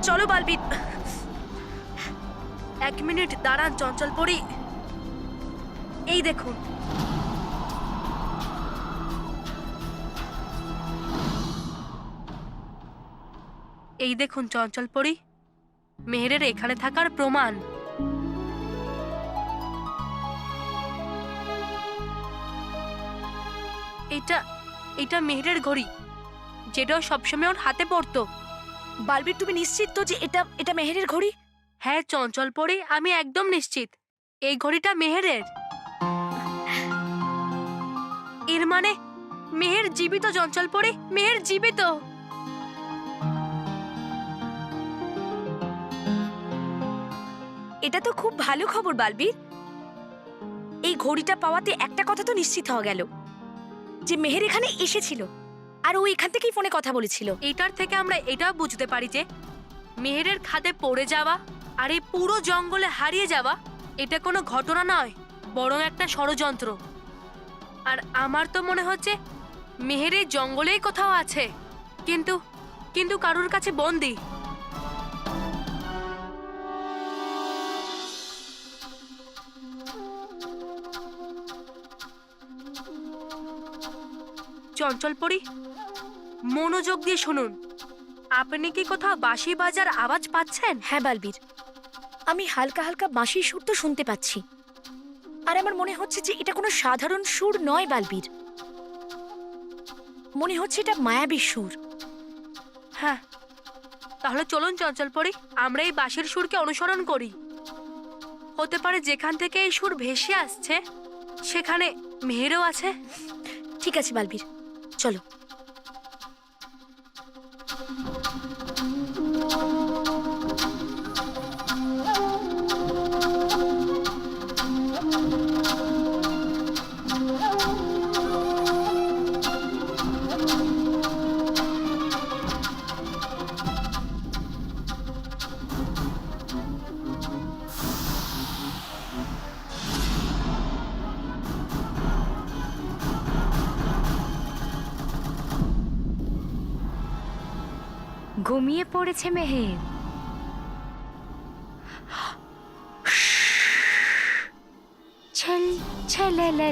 চলো বালবির। 1 মিনিট দাঁড়ান চঞ্চল পরি। এই দেখুন, এই দেখুন চঞ্চল পরি, মেহেরের এখানে থাকার প্রমাণ। এটা এটা মেহেরের ঘড়ি, যেটা ও সবসময় ওর হাতে পড়তো। বালবির, তুমি নিশ্চিত তো যে এটা এটা মেহেরের ঘড়ি? হ্যাঁ চঞ্চল পরি, আমি একদম নিশ্চিত এই ঘড়িটা মেহেরের। এর মানে মেহের জীবিত। চঞ্চল পরি, মেহের জীবিত। এটা তো খুব ভালো খবর বালবির। এই ঘড়িটা পাওয়াতে একটা কথা তো নিশ্চিত হওয়া গেল যে মেহের এখানে এসেছিল, আর ও এখান থেকেই ফোনে কথা বলেছিল। এটার থেকে আমরা এটাও বুঝতে পারি যে মেহেরের খাদে পড়ে যাওয়া আর এই পুরো জঙ্গলে হারিয়ে যাওয়া এটা কোনো ঘটনা নয়, বরং একটা ষড়যন্ত্র। আর আমার তো মনে হচ্ছে মেহের এই জঙ্গলেই কোথাও আছে, কিন্তু কিন্তু কারোর কাছে বন্দী। চঞ্চল পরি, মনোযোগ দিয়ে শুনুন। আপনি কি কোথাও বাঁশি বাজার আওয়াজ পাচ্ছেন? হ্যাঁ বালবির, আমি হালকা হালকা বাঁশির সুর তো শুনতে পাচ্ছি। আর আমার মনে হচ্ছে যে এটা কোনো সাধারণ সুর নয় বালবির, মনে হচ্ছে এটা মায়াবী সুর। হ্যাঁ, তাহলে চলুন চঞ্চল পরি, আমরা এই বাঁশির সুরকে অনুসরণ করি। হতে পারে যেখান থেকে এই সুর ভেসে আসছে সেখানে মেহেরও আছে। ঠিক আছে বালবির, চলো। ঘুমিয়ে পড়েছে মেহের। ছল ছললা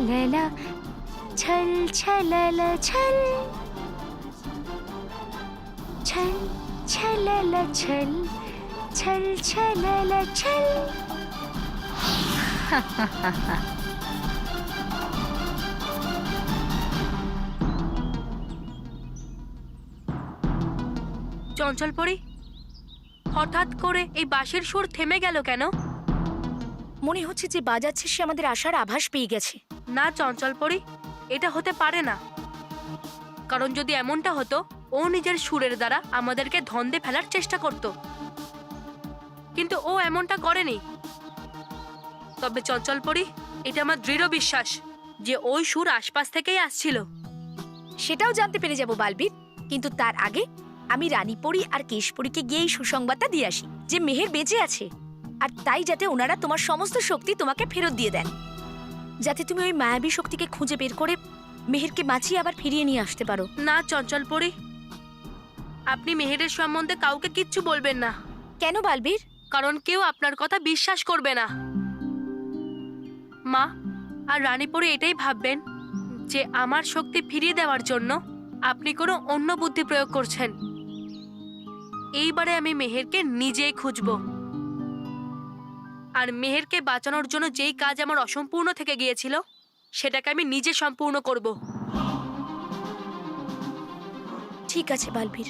ছল ছললা ছল ছল ছললা ছল ছল ছললা ছল। চঞ্চল পরি, হঠাৎ করে এই বাঁশির সুর থেমে গেল কেন? মনে হচ্ছে যে বাজাচ্ছে সে আমাদের আসার আভাস পেয়ে গেছে। না চঞ্চল পরি, এটা হতে পারে না। কারণ যদি এমনটা হতো, ও নিজের সুরের দ্বারা আমাদেরকে ধন্দে ফেলার চেষ্টা করত, কিন্তু ও এমনটা করেনি। তবে চঞ্চল পরি, এটা আমার দৃঢ় বিশ্বাস যে ওই সুর আশপাশ থেকেই আসছিল। সেটাও জানতে পেরে যাব বালবির, কিন্তু তার আগে আমি রানীপরি আর কেশপরীকে গিয়ে এই সুসংবাদটা দিয়ে আসি যে মেহের বেঁচে আছে, আর তাই যাতে ওনারা তোমার সমস্ত শক্তি তোমাকে ফেরত দিয়ে দেন, যাতে তুমি ওই মায়াবী শক্তিকে খুঁজে বের করে মেহেরকে বাঁচিয়ে আবার ফিরিয়ে নিয়ে আসতে পারো। না চঞ্চল পরি, আপনি মেহেরের সম্বন্ধে কাউকে কিচ্ছু বলবেন না। কেন বালবির? কারণ কেউ আপনার কথা বিশ্বাস করবে না। মা আর রানীপরি এটাই ভাববেন যে আমার শক্তি ফিরিয়ে দেওয়ার জন্য আপনি কোনো অন্য বুদ্ধি প্রয়োগ করছেন। এইবারে আমি মেহেরকে নিজেই খুঁজব, আর মেহেরকে বাঁচানোর জন্য যেই কাজ আমার অসম্পূর্ণ থেকে গিয়েছিল সেটাকে আমি নিজে সম্পূর্ণ করব। ঠিক আছে বালবির,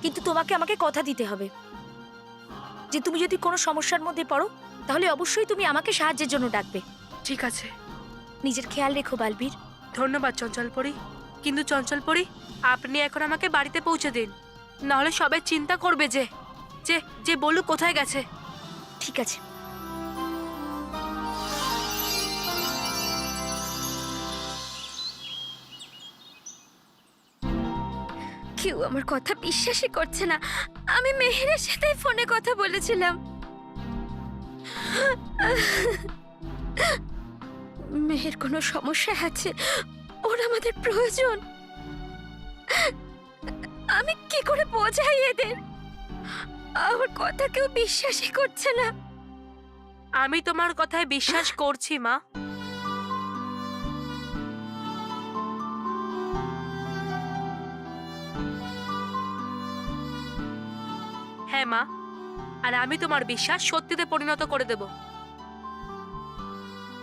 কিন্তু তোমাকে আমাকে কথা দিতে হবে যে তুমি যদি কোনো সমস্যার মধ্যে পড়ো তাহলে অবশ্যই তুমি আমাকে সাহায্যের জন্য ডাকবে। ঠিক আছে। নিজের খেয়াল রেখো বালবির। ধন্যবাদ চঞ্চল পরি, কিন্তু চঞ্চল পরি, আপনি এখন আমাকে বাড়িতে পৌঁছে দিন, নাহলে সবাই চিন্তা করবে যে যে যে বলু কোথায় গেছে। ঠিক আছে। কেউ আমার কথা বিশ্বাসই করছে না। আমি মেহেরের সাথে ফোনে কথা বলেছিলাম। মেহের কোনো সমস্যা আছে, ওর আমাদের প্রয়োজন। আমি কি করে বোঝাই এদের? আমার কথা কেউ বিশ্বাসই করছে না। আমি তোমার কথায় বিশ্বাস করছি মা। হ্যাঁ মা, আর আমি তোমার বিশ্বাস সত্যিতে পরিণত করে দেব।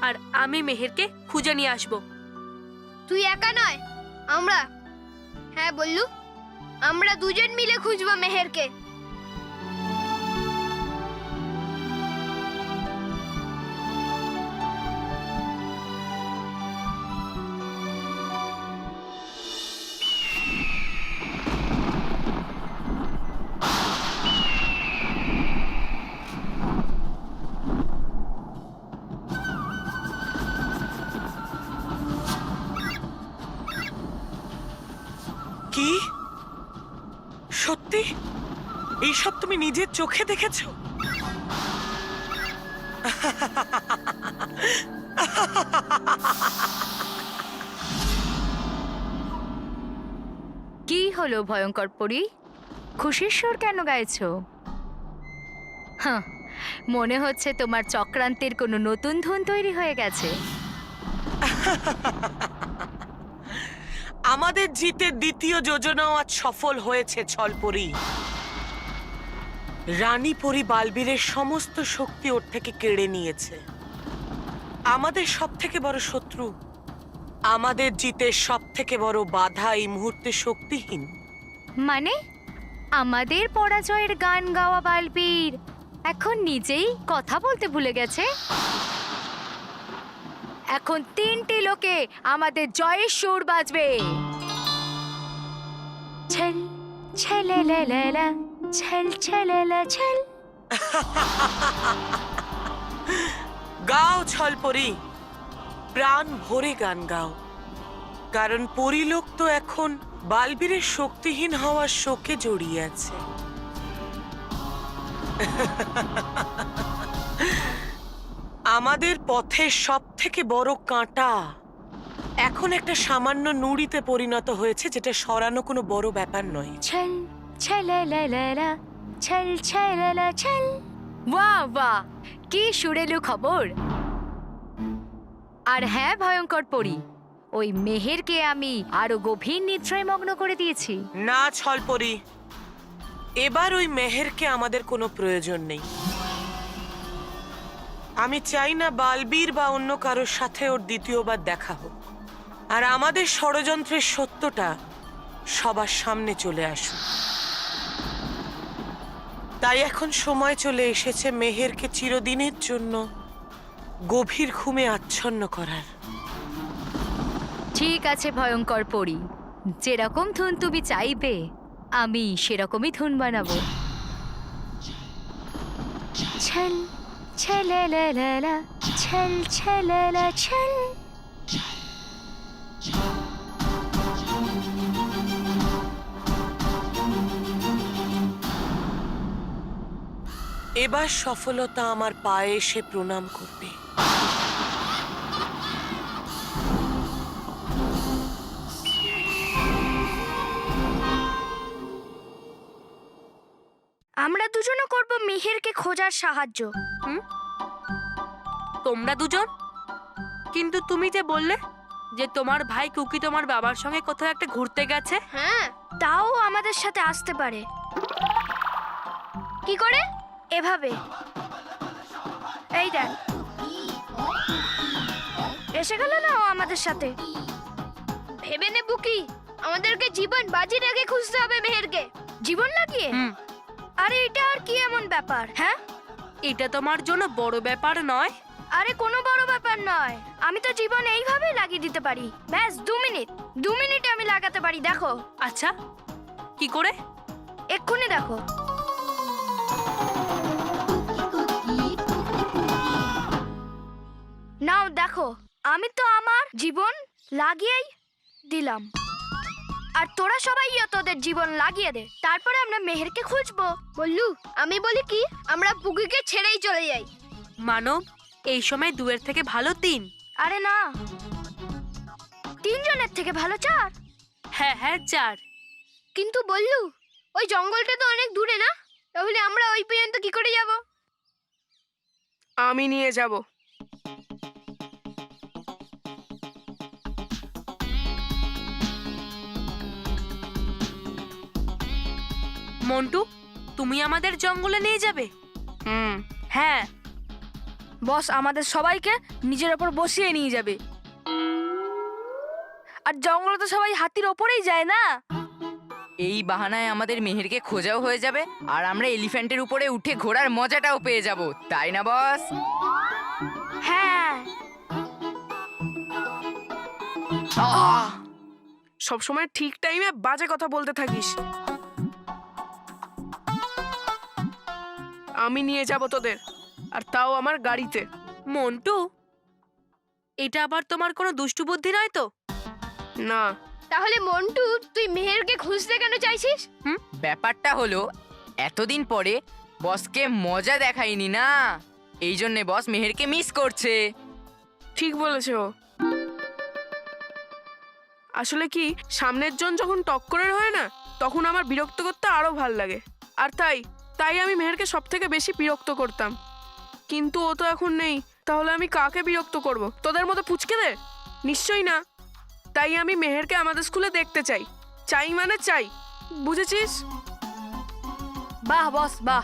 আর আমি মেহেরকে খুঁজে নিয়ে আসব। তুই একা নয়, আমরা। হ্যাঁ বললু, আমরা দুজন মিলে খুঁজবো মেহেরকে। কি সত্যি এইসব তুমি নিজের চোখে দেখেছো? কি হলো ভয়ঙ্কর পরী? খুশির সুর কেন গাইছো? হ্যাঁ, মনে হচ্ছে তোমার চক্রান্তের কোনো নতুন ধুন তৈরি হয়ে গেছে। আমাদের জিতের দ্বিতীয় যোজনাও আজ সফল হয়েছে ছলপরি। রানী পরি বালবীরের সমস্ত শক্তি ওর থেকে কেড়ে নিয়েছে। আমাদের সব থেকে বড় শত্রু, আমাদের জিতের সব থেকে বড় বাধা এই মুহূর্তে শক্তিহীন। মানে আমাদের পরাজয়ের গান গাওয়া বালবীর এখন নিজেই কথা বলতে ভুলে গেছে। এখন 3টি লোকে আমাদের জয়ের সুর বাজবে। ছল ছলেলেলেলা, ছল ছলেলা ছল। গাও ছলপরি, প্রাণ ভরে গান গাও, কারণ পরিলোক তো এখন বালবীরের শক্তিহীন হওয়ার শোকে জড়িয়ে আছে। আমাদের পথের সব থেকে বড় কাঁটা এখন একটা সামান্য নুড়িতে পরিণত হয়েছে, যেটা সরানো কোনো বড় ব্যাপার নয়। ছল ছলেলেলেলা, ছল ছলেলা ছল। বাহ বাহ, কি সুরেলু খবর। আর হ্যাঁ ভয়ঙ্কর পরী, ওই মেহেরকে আমি আরো গভীর নিদ্রায় মগ্ন করে দিয়েছি। না ছলপরি, এবার ওই মেহেরকে আমাদের কোনো প্রয়োজন নেই। আমি চাই না বালবীর বা অন্য কারোর সাথে ওর দ্বিতীয়বার দেখা হোক, আর আমাদের ষড়যন্ত্রের সত্যটা সবার সামনে চলে আসুক। তাই এখন সময় চলে এসেছে মেহেরকে চিরদিনের জন্য গভীর ঘুমে আচ্ছন্ন করার। ঠিক আছে ভয়ঙ্কর পরী, যেরকম ধুন তুমি চাইবে আমি সেরকমই ধুন বানাবো। ছল ছলেলেলেলা, ছল ছলেলা ছল। এবার সফলতা আমার পায়ে এসে প্রণাম করবে। আমরা দুজনও করব মেহেরকে খোঁজার সাহায্য। তোমরা দুজন? কিন্তু তুমি যে বললে যে তোমার ভাই কুকি তোমার বাবার সঙ্গে কোথাও একটা ঘুরতে গেছে। হ্যাঁ, তাও আমাদের সাথে আসতে পারে। কি করে? এভাবে। এই দেখ, এসে গেল না ও আমাদের সাথে। ভেবে নে বুকি, আমাদেরকে জীবন বাজি রেখে খুঁজতে হবে মেহেরকে। জীবন লাগিয়ে? আরে এটা আর কি এমন ব্যাপার? হ্যাঁ, এটা তোমার জন্য বড় ব্যাপার নয়। আরে কোনো বড় ব্যাপার নয়। আমি তো জীবন এইভাবে লাগিয়ে দিতে পারি। ব্যাস 2 মিনিটে আমি লাগাতে পারি। দেখো। আচ্ছা, কি করে? এক্ষুনি দেখো। নাও দেখো, আমি তো আমার জীবন লাগিয়েই দিলাম। আর তোরা সবাই তোদের জীবন লাগিয়ে দে, তারপরে আমরা মেহেরকে খুঁজবো। বললু, আমি বলি কি, আমরা পুকিকে ছেড়েই চলে যাই। মানব, এই সময় 2-এর থেকে ভালো 3। আরে না, 3 জনের থেকে ভালো 4। হ্যাঁ হ্যাঁ 4। কিন্তু বললু, ওই জঙ্গলটা তো অনেক দূরে না? তাহলে আমরা ওই পর্যন্ত কি করে যাব? আমি নিয়ে যাব। মন্টু, তুমি আমাদের জঙ্গলে নিয়ে যাবে? হুম। হ্যাঁ, বস আমাদের সবাইকে নিজের ওপর বসিয়ে নিয়ে যাবে। আর জঙ্গলে তো সবাই হাতির ওপরেই যায় না। এই বাহানায় আমাদের মেহেরকে খোঁজাও হয়ে যাবে, আর আমরা এলিফ্যান্টের উপরে উঠে ঘোরার মজাটাও পেয়ে যাব, তাই না বস? হ্যাঁ, সব সময় ঠিক টাইমে বাজে কথা বলতে থাকিস। আমি নিয়ে যাব তোদের, আর তাও আমার গাড়িতে। মন্টু, এটা আবার তোমার কোনো দুষ্টু বুদ্ধি নয় তো? না। তাহলে মন্টু তুই মেহেরকে খুঁজতে কেন চাইছিস? ব্যাপারটা হলো, এতদিন পরে বসকে মজা দেখাইনি না, এই জন্যে বস মেহেরকে মিস করছে। ঠিক বলেছো। আসলে কি, সামনের জন যখন টক্করের হয় না, তখন আমার বিরক্ত করতে আরো ভাল লাগে। আর তাই আমি মেহেরকে সব থেকে বেশি বিরক্ত করতাম। কিন্তু ও তো এখন নেই, তাহলে আমি কাকে বিরক্ত করব? তোদের মতো পুচকেদের? নিশ্চয়ই না। তাই আমি মেহেরকে আমাদের স্কুলে দেখতে চাই। চাই মানে চাই, বুঝেছিস? বাহ বস বাহ।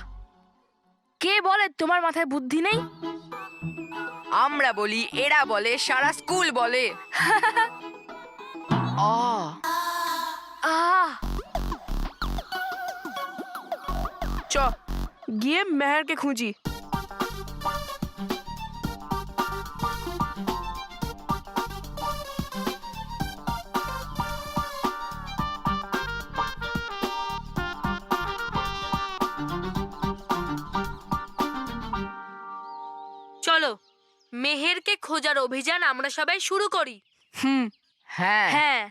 কে বলে তোমার মাথায় বুদ্ধি নেই? আমরা বলি, এরা বলে, সারা স্কুল বলে। আহ চ গিয়ে মেহেরকে খুঁজি। চলো, মেহেরকে খোঁজার অভিযান আমরা সবাই শুরু করি। হুম। হ্যাঁ। হ্যাঁ,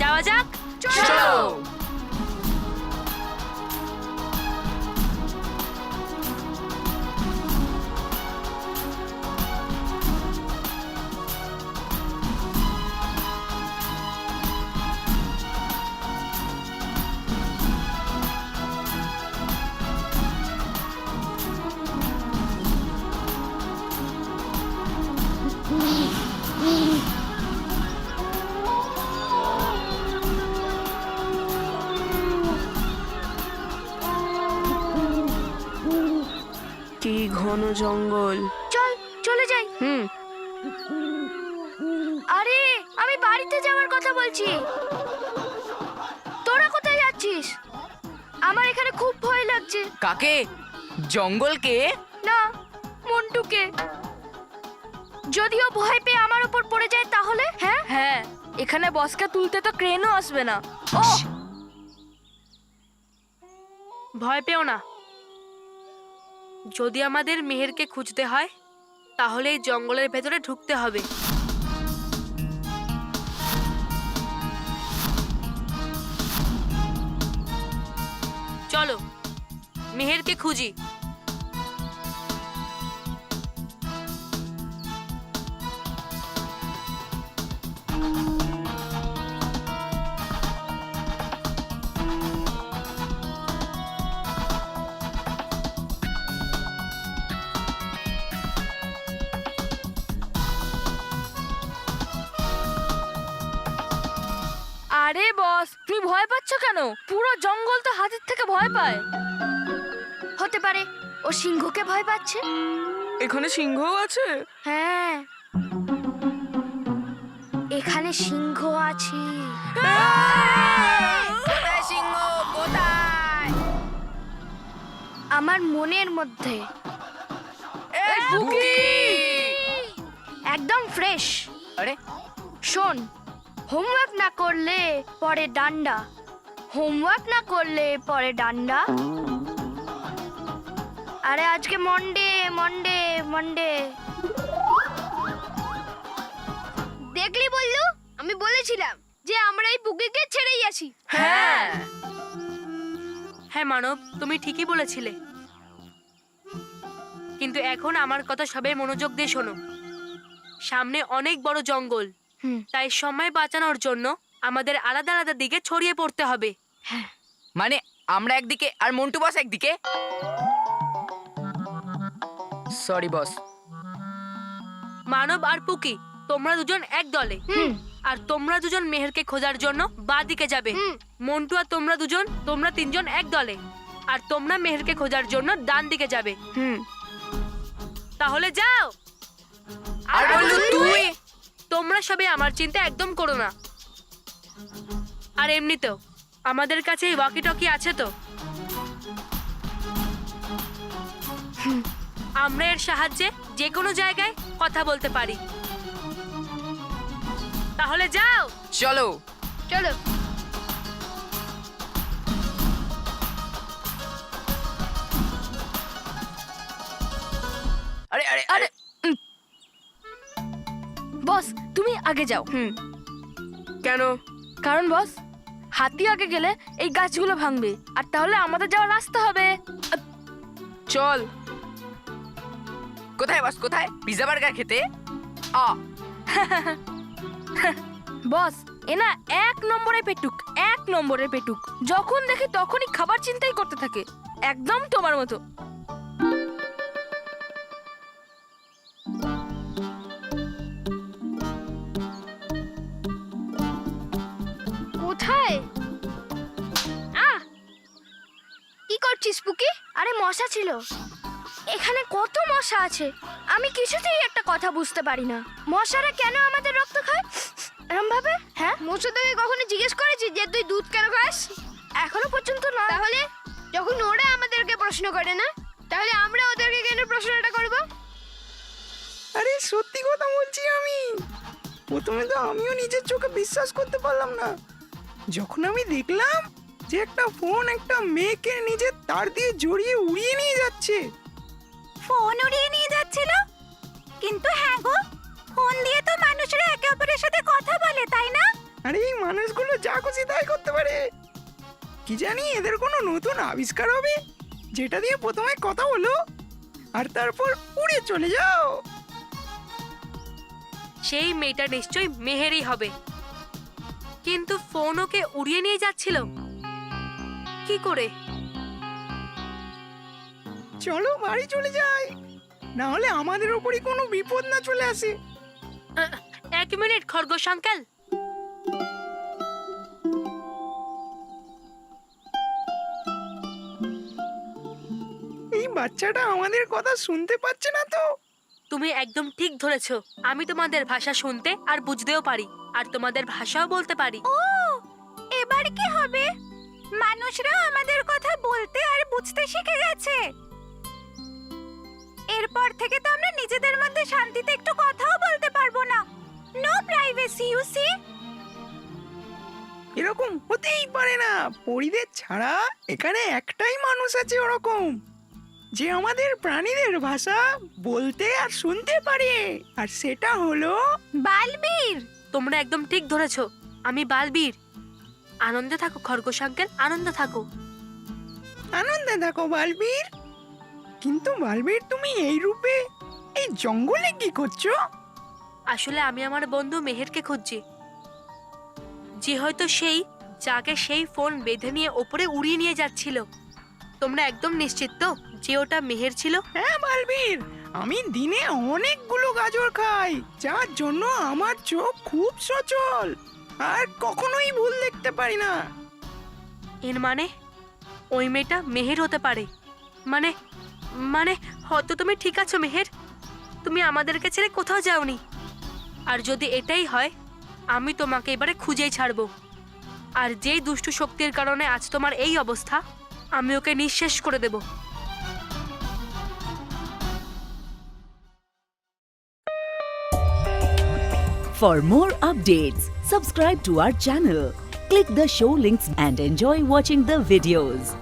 যাওয়া যাক। চলো। কি ঘন জঙ্গল। চল চলে যাই। হুম। আরে আমি বাড়িতে যাওয়ার কথা বলছি। তোরা কোথায় যাচ্ছিস? আমার এখানে খুব ভয় লাগছে। কাকে? জঙ্গলকে? না, মন্টুকে। যদিও ভয় পেয়ে আমার উপর পড়ে যায় তাহলে? হ্যাঁ, হ্যাঁ, এখানে বসকে তুলতে তো ক্রেনও আসবে না। ও ভয় পেও না। যদি আমাদের মেহেরকে খুঁজতে হয়, তাহলে এই জঙ্গলের ভেতরে ঢুকতে হবে। চলো, মেহেরকে খুঁজি। আরে বস, তুমি ভয় পাচ্ছ কেন? পুরো জঙ্গল তো হাতির থেকে ভয় পায়। হতে পারে ও সিংহকে ভয় পাচ্ছে। এখানে সিংহও আছে? হ্যাঁ, এখানে সিংহ আছে। কোথায় সিংহ? আমার মনের মধ্যে একদম ফ্রেশ। আরে শোন, হোমওয়ার্ক না করলে পরে ডান্ডা, হোমওয়ার্ক না করলে পরে ডান্ডা। আরে আজকে মন্ডে মন্ডে মন্ডে। দেখলি বললু, আমি বলেছিলাম যে আমরা এই বুকিকে ছেড়েই আসি। হ্যাঁ হ্যাঁ মানব, তুমি ঠিকই বলেছিলে। কিন্তু এখন আমার কথা সবাই মনোযোগ দিয়ে শোনো। সামনে অনেক বড় জঙ্গল, তাই সময় বাঁচানোর জন্য আমাদের আলাদা আলাদা দিকে ছড়িয়ে পড়তে হবে। মানে আমরা একদিকে আর মন্টু বস একদিকে? Sorry boss. মানব আর পুকি, তোমরা দুজন এক দলে, আর তোমরা দুজন মেহেরকে খোঁজার জন্য বাঁ দিকে যাবে। মন্টু আর তোমরা তিনজন এক দলে, আর তোমরা মেহেরকে খোঁজার জন্য ডান দিকে যাবে। তাহলে যাও। আর বললু তুই? তোমরা সবাই আমার চিন্তা একদম করো না। আর এমনিতেও আমাদের কাছে এই ওয়াকি টকি আছে তো, আমরা এর সাহায্যে যে কোনো জায়গায় কথা বলতে পারি। তাহলে যাও। চলো চলো। আরে আরে আরে বস তুমি আগে যাও। কেন? কারণ বস, হাতি আগে গেলে এই গাছগুলো ভাঙবে, আর তাহলে আমাদের যাওয়ার রাস্তা হবে। চল। কোথায় বস, কোথায়? পিৎজা বার্গার খেতে? বস এনা 1 নম্বরে পেটুক, 1 নম্বরে পেটুক। যখন দেখি তখনই খাবার চিন্তাই করতে থাকে, একদম তোমার মতো। কোথায়? কি করছিস পুকি? আরে মশা ছিল এখানে। কত মশা আছে, আমি কিছুতেই একটা কথা বুঝতে পারি না। মশারা কেন আমাদের রক্ত খায় এরম ভাবে? হ্যাঁ, মশাদেরকে কখনো জিজ্ঞেস করেছিস যে তুই দুধ কেন খাস? এখনো পর্যন্ত না। তাহলে যখন ওরা আমাদেরকে প্রশ্ন করে না, তাহলে আমরা ওদেরকে কেন প্রশ্নটা করব? আরে সত্যি কথা বলছি আমি। প্রথমে তো আমিও নিজের চোখে বিশ্বাস করতে পারলাম না, যখন আমি দেখলাম যে একটা ফোন একটা মেয়েকে নিজের তার দিয়ে জড়িয়ে উড়িয়ে নিয়ে যাচ্ছে। ফোন উড়িয়ে নিয়ে যাচ্ছিল? কিন্তু হ্যাঁ গো, ফোন দিয়ে তো মানুষরা একে অপরের সাথে কথা বলে, তাই না? আরে এই মানুষগুলো যা খুশি তাই করতে পারে। কি জানি এদের কোনো নতুন আবিষ্কার হবে, যেটা দিয়ে প্রথমে কথা হলো আর তারপর উড়ে চলে যাও। সেই মেয়েটা নিশ্চয়ই মেহেরই হবে। কিন্তু ফোন ওকে উড়িয়ে নিয়ে যাচ্ছিল কি করে? চলো বাড়ি চলে যাই, না হলে আমাদের উপরই কোনো বিপদ না চলে আসে। 1 মিনিট খরগোশ আঙ্কেল। এই বাচ্চাটা আমাদের কথা শুনতে পাচ্ছে না তো? তুমি একদম ঠিক ধরেছো। আমি তোমাদের ভাষা শুনতে আর বুঝতেও পারি, আর তোমাদের ভাষাও বলতে পারি। ও, এবার কি হবে? মানুষরা আমাদের কথা বলতে আর বুঝতে শিখে গেছে। এরপর থেকে তো আমরা নিজেদের মধ্যে শান্তিতে একটু কথাও বলতে পারবো না। No privacy, you see? এরকম হতেই পারে না। পরিদের ছাড়া এখানে একটাই মানুষ আছে ওরকম, যে আমাদের প্রাণীদের ভাষা বলতে আর শুনতে পারে, আর সেটা হলো বালবীর। তোমরা একদম ঠিক ধরেছো, আমি বালবীর। আনন্দে থাকো খরগোশ আঙ্কেল, আনন্দে থাকো। আনন্দে থাকো বালবীর। কিন্তু বালবীর, তুমি এই রূপে এই জঙ্গলে কি করছো? আসলে আমি আমার বন্ধু মেহেরকে খুঁজছি, যে হয়তো যাকে সেই ফোন বেঁধে নিয়ে ওপরে উড়িয়ে নিয়ে যাচ্ছিল। তোমরা একদম নিশ্চিত তো যে ওটা মেহের ছিল? হ্যাঁ বালবীর, আমি দিনে অনেকগুলো গাজর খাই, যার জন্য আমার চোখ খুব সচল আর কখনোই ভুল দেখতে পারি না। এর মানে ওই মেয়েটা মেহের হতে পারে। মানে মানে হয়তো তুমি ঠিক আছো মেহের, তুমি আমাদেরকে ছেড়ে কোথাও যাওনি। আর যদি এটাই হয়, আমি তোমাকে এবারে খুঁজেই ছাড়বো। আর যেই দুষ্টু শক্তির কারণে আজ তোমার এই অবস্থা, আমি ওকে নিঃশেষ করে দেব। For more updates, subscribe to our channel, click the show links and enjoy watching the videos.